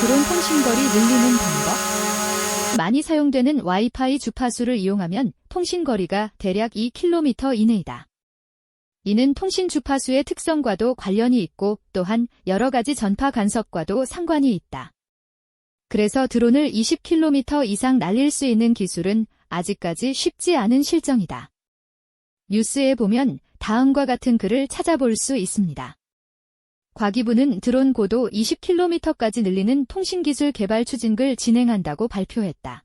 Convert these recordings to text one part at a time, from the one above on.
드론 통신거리 늘리는 방법. 많이 사용되는 와이파이 주파수를 이용하면 통신거리가 대략 2km 이내이다. 이는 통신 주파수의 특성과도 관련이 있고 또한 여러 가지 전파 간섭과도 상관이 있다. 그래서 드론을 20km 이상 날릴 수 있는 기술은 아직까지 쉽지 않은 실정이다. 뉴스에 보면 다음과 같은 글을 찾아볼 수 있습니다. 과기부는 드론 고도 20km까지 늘리는 통신기술 개발 추진을 진행한다고 발표했다.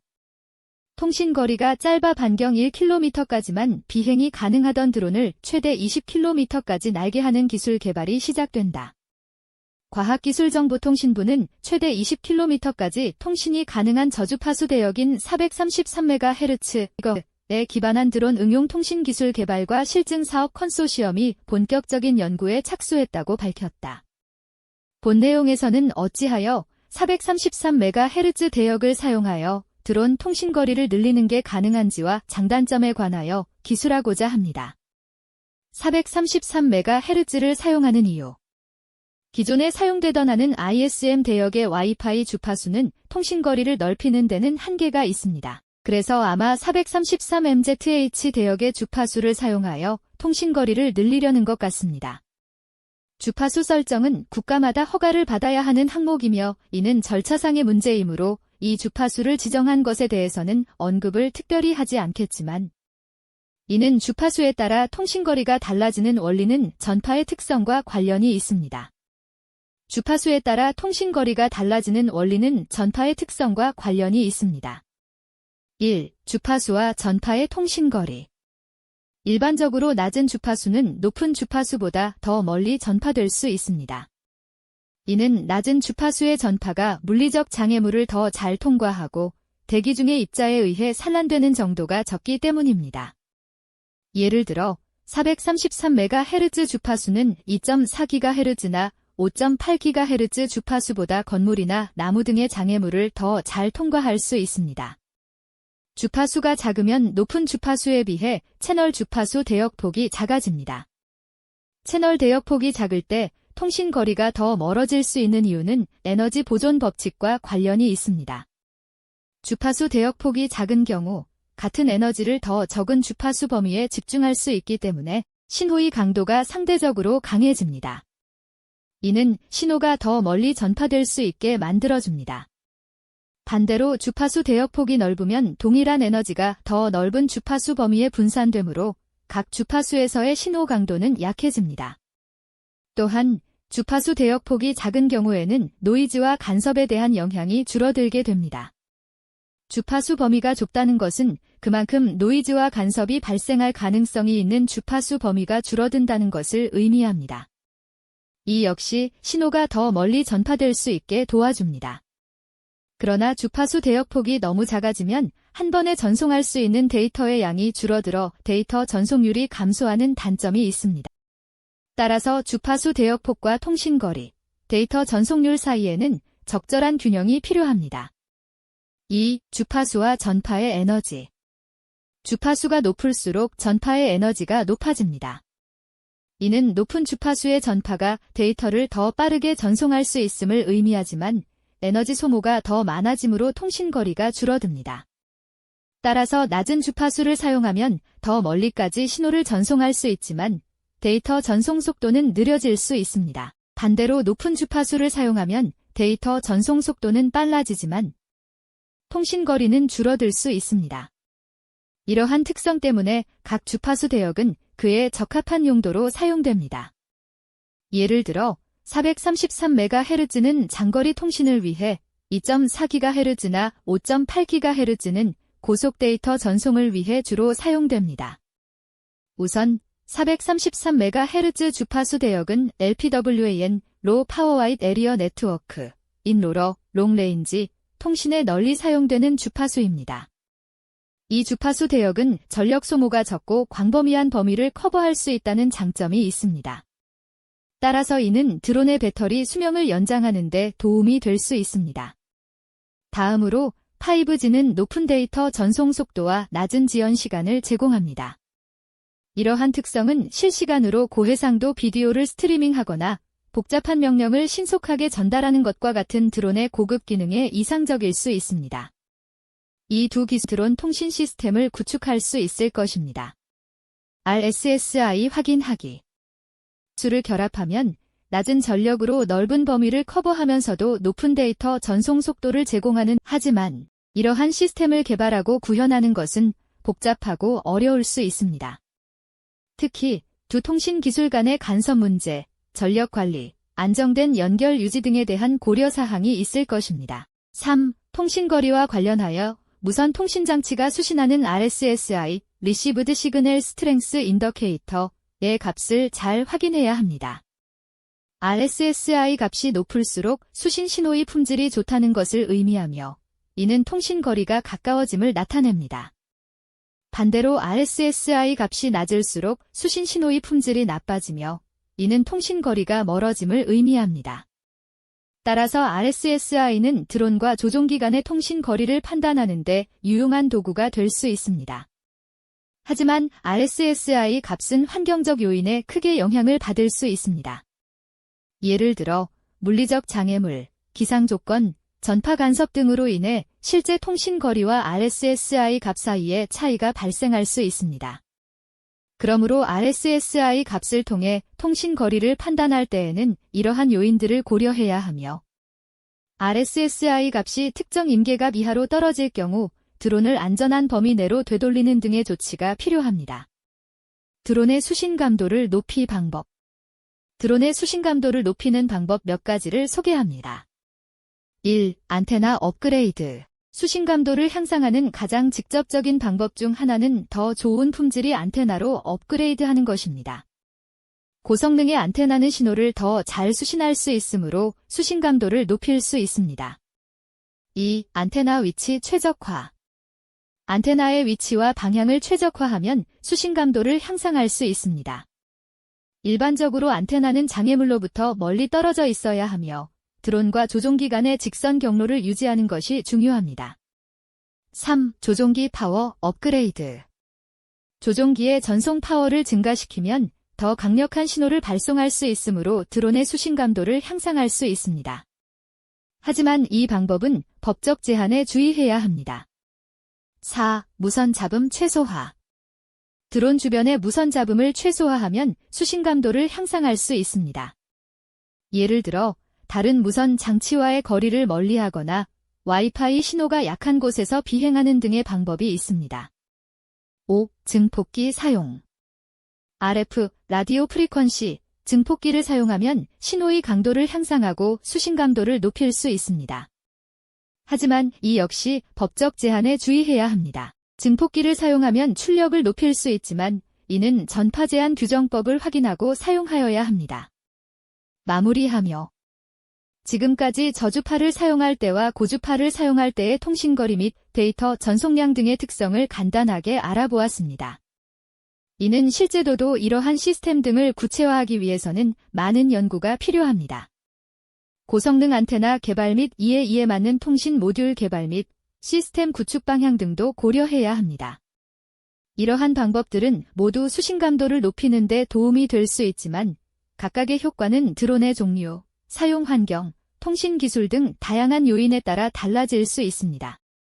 통신거리가 짧아 반경 1km까지만 비행이 가능하던 드론을 최대 20km까지 날게 하는 기술 개발이 시작된다. 과학기술정보통신부는 최대 20km까지 통신이 가능한 저주파수 대역인 433MHz에 기반한 드론 응용 통신기술 개발과 실증 사업 컨소시엄이 본격적인 연구에 착수했다고 밝혔다. 본 내용에서는 어찌하여 433MHz 대역을 사용하여 드론 통신거리를 늘리는 게 가능한지와 장단점에 관하여 기술하고자 합니다. 433MHz를 사용하는 이유. 기존에 사용되던 하는 ISM 대역의 와이파이 주파수는 통신거리를 넓히는 데는 한계가 있습니다. 그래서 아마 433MZH 대역의 주파수를 사용하여 통신거리를 늘리려는 것 같습니다. 주파수 설정은 국가마다 허가를 받아야 하는 항목이며 이는 절차상의 문제이므로 이 주파수를 지정한 것에 대해서는 언급을 특별히 하지 않겠지만 이는 주파수에 따라 통신거리가 달라지는 원리는 전파의 특성과 관련이 있습니다. 주파수에 따라 통신거리가 달라지는 원리는 전파의 특성과 관련이 있습니다. 1. 주파수와 전파의 통신거리. 일반적으로 낮은 주파수는 높은 주파수보다 더 멀리 전파될 수 있습니다. 이는 낮은 주파수의 전파가 물리적 장애물을 더 잘 통과하고 대기 중의 입자에 의해 산란되는 정도가 적기 때문입니다. 예를 들어 433MHz 주파수는 2.4GHz나 5.8GHz 주파수보다 건물이나 나무 등의 장애물을 더 잘 통과할 수 있습니다. 주파수가 작으면 높은 주파수에 비해 채널 주파수 대역폭이 작아집니다. 채널 대역폭이 작을 때 통신거리가 더 멀어질 수 있는 이유는 에너지 보존 법칙과 관련이 있습니다. 주파수 대역폭이 작은 경우 같은 에너지를 더 적은 주파수 범위에 집중할 수 있기 때문에 신호의 강도가 상대적으로 강해집니다. 이는 신호가 더 멀리 전파될 수 있게 만들어줍니다. 반대로 주파수 대역폭이 넓으면 동일한 에너지가 더 넓은 주파수 범위에 분산되므로 각 주파수에서의 신호 강도는 약해집니다. 또한 주파수 대역폭이 작은 경우에는 노이즈와 간섭에 대한 영향이 줄어들게 됩니다. 주파수 범위가 좁다는 것은 그만큼 노이즈와 간섭이 발생할 가능성이 있는 주파수 범위가 줄어든다는 것을 의미합니다. 이 역시 신호가 더 멀리 전파될 수 있게 도와줍니다. 그러나 주파수 대역폭이 너무 작아지면 한 번에 전송할 수 있는 데이터의 양이 줄어들어 데이터 전송률이 감소하는 단점이 있습니다. 따라서 주파수 대역폭과 통신거리, 데이터 전송률 사이에는 적절한 균형이 필요합니다. 2. 주파수와 전파의 에너지. 주파수가 높을수록 전파의 에너지가 높아집니다. 이는 높은 주파수의 전파가 데이터를 더 빠르게 전송할 수 있음을 의미하지만 에너지 소모가 더 많아지므로 통신거리가 줄어듭니다. 따라서 낮은 주파수를 사용하면 더 멀리까지 신호를 전송할 수 있지만 데이터 전송 속도는 느려질 수 있습니다. 반대로 높은 주파수를 사용하면 데이터 전송 속도는 빨라지지만 통신거리는 줄어들 수 있습니다. 이러한 특성 때문에 각 주파수 대역은 그에 적합한 용도로 사용됩니다. 예를 들어 433MHz는 장거리 통신을 위해 2.4GHz나 5.8GHz는 고속 데이터 전송을 위해 주로 사용됩니다. 우선 433MHz 주파수 대역은 LPWAN, Low Power Wide Area Network, in LoRa, Long Range, 통신에 널리 사용되는 주파수입니다. 이 주파수 대역은 전력 소모가 적고 광범위한 범위를 커버할 수 있다는 장점이 있습니다. 따라서 이는 드론의 배터리 수명을 연장하는 데 도움이 될 수 있습니다. 다음으로 5G는 높은 데이터 전송 속도와 낮은 지연 시간을 제공합니다. 이러한 특성은 실시간으로 고해상도 비디오를 스트리밍하거나 복잡한 명령을 신속하게 전달하는 것과 같은 드론의 고급 기능에 이상적일 수 있습니다. 이 두 기술 드론 통신 시스템을 구축할 수 있을 것입니다. RSSI 확인하기. 수를 결합하면 낮은 전력으로 넓은 범위를 커버하면서도 높은 데이터 전송 속도를 제공하는 하지만 이러한 시스템을 개발하고 구현하는 것은 복잡하고 어려울 수 있습니다. 특히 두 통신 기술 간의 간섭 문제, 전력 관리, 안정된 연결 유지 등에 대한 고려 사항이 있을 것입니다. 3. 통신거리와 관련하여 무선 통신장치가 수신하는 RSSI, Received Signal Strength Indicator의 값을 잘 확인해야 합니다. RSSI 값이 높을수록 수신 신호의 품질이 좋다는 것을 의미하며 이는 통신거리가 가까워짐을 나타냅니다. 반대로 RSSI 값이 낮을수록 수신 신호의 품질이 나빠지며 이는 통신거리가 멀어짐을 의미합니다. 따라서 RSSI는 드론과 조종기 간의 통신 거리를 판단하는 데 유용한 도구가 될 수 있습니다. 하지만 RSSI 값은 환경적 요인에 크게 영향을 받을 수 있습니다. 예를 들어 물리적 장애물, 기상 조건, 전파 간섭 등으로 인해 실제 통신 거리와 RSSI 값 사이에 차이가 발생할 수 있습니다. 그러므로 RSSI 값을 통해 통신 거리를 판단할 때에는 이러한 요인들을 고려해야 하며 RSSI 값이 특정 임계값 이하로 떨어질 경우 드론을 안전한 범위 내로 되돌리는 등의 조치가 필요합니다. 드론의 수신 감도를 높이 방법. 드론의 수신 감도를 높이는 방법 몇 가지를 소개합니다. 1. 안테나 업그레이드. 수신 감도를 향상하는 가장 직접적인 방법 중 하나는 더 좋은 품질의 안테나로 업그레이드하는 것입니다. 고성능의 안테나는 신호를 더 잘 수신할 수 있으므로 수신 감도를 높일 수 있습니다. 2. 안테나 위치 최적화. 안테나의 위치와 방향을 최적화하면 수신 감도를 향상할 수 있습니다. 일반적으로 안테나는 장애물로부터 멀리 떨어져 있어야 하며 드론과 조종기 간의 직선 경로를 유지하는 것이 중요합니다. 3. 조종기 파워 업그레이드. 조종기의 전송 파워를 증가시키면 더 강력한 신호를 발송할 수 있으므로 드론의 수신 감도를 향상할 수 있습니다. 하지만 이 방법은 법적 제한에 주의해야 합니다. 4. 무선 잡음 최소화. 드론 주변의 무선 잡음을 최소화하면 수신 감도를 향상할 수 있습니다. 예를 들어 다른 무선 장치와의 거리를 멀리하거나 와이파이 신호가 약한 곳에서 비행하는 등의 방법이 있습니다. 5. 증폭기 사용. RF, 라디오 프리퀀시, 증폭기를 사용하면 신호의 강도를 향상하고 수신 감도를 높일 수 있습니다. 하지만 이 역시 법적 제한에 주의해야 합니다. 증폭기를 사용하면 출력을 높일 수 있지만 이는 전파 제한 규정법을 확인하고 사용하여야 합니다. 마무리하며 지금까지 저주파를 사용할 때와 고주파를 사용할 때의 통신거리 및 데이터 전송량 등의 특성을 간단하게 알아보았습니다. 이는 실제로도 이러한 시스템 등을 구체화하기 위해서는 많은 연구가 필요합니다. 고성능 안테나 개발 및 이에 맞는 통신 모듈 개발 및 시스템 구축 방향 등도 고려해야 합니다. 이러한 방법들은 모두 수신 감도를 높이는 데 도움이 될 수 있지만 각각의 효과는 드론의 종류, 사용 환경, 통신 기술 등 다양한 요인에 따라 달라질 수 있습니다.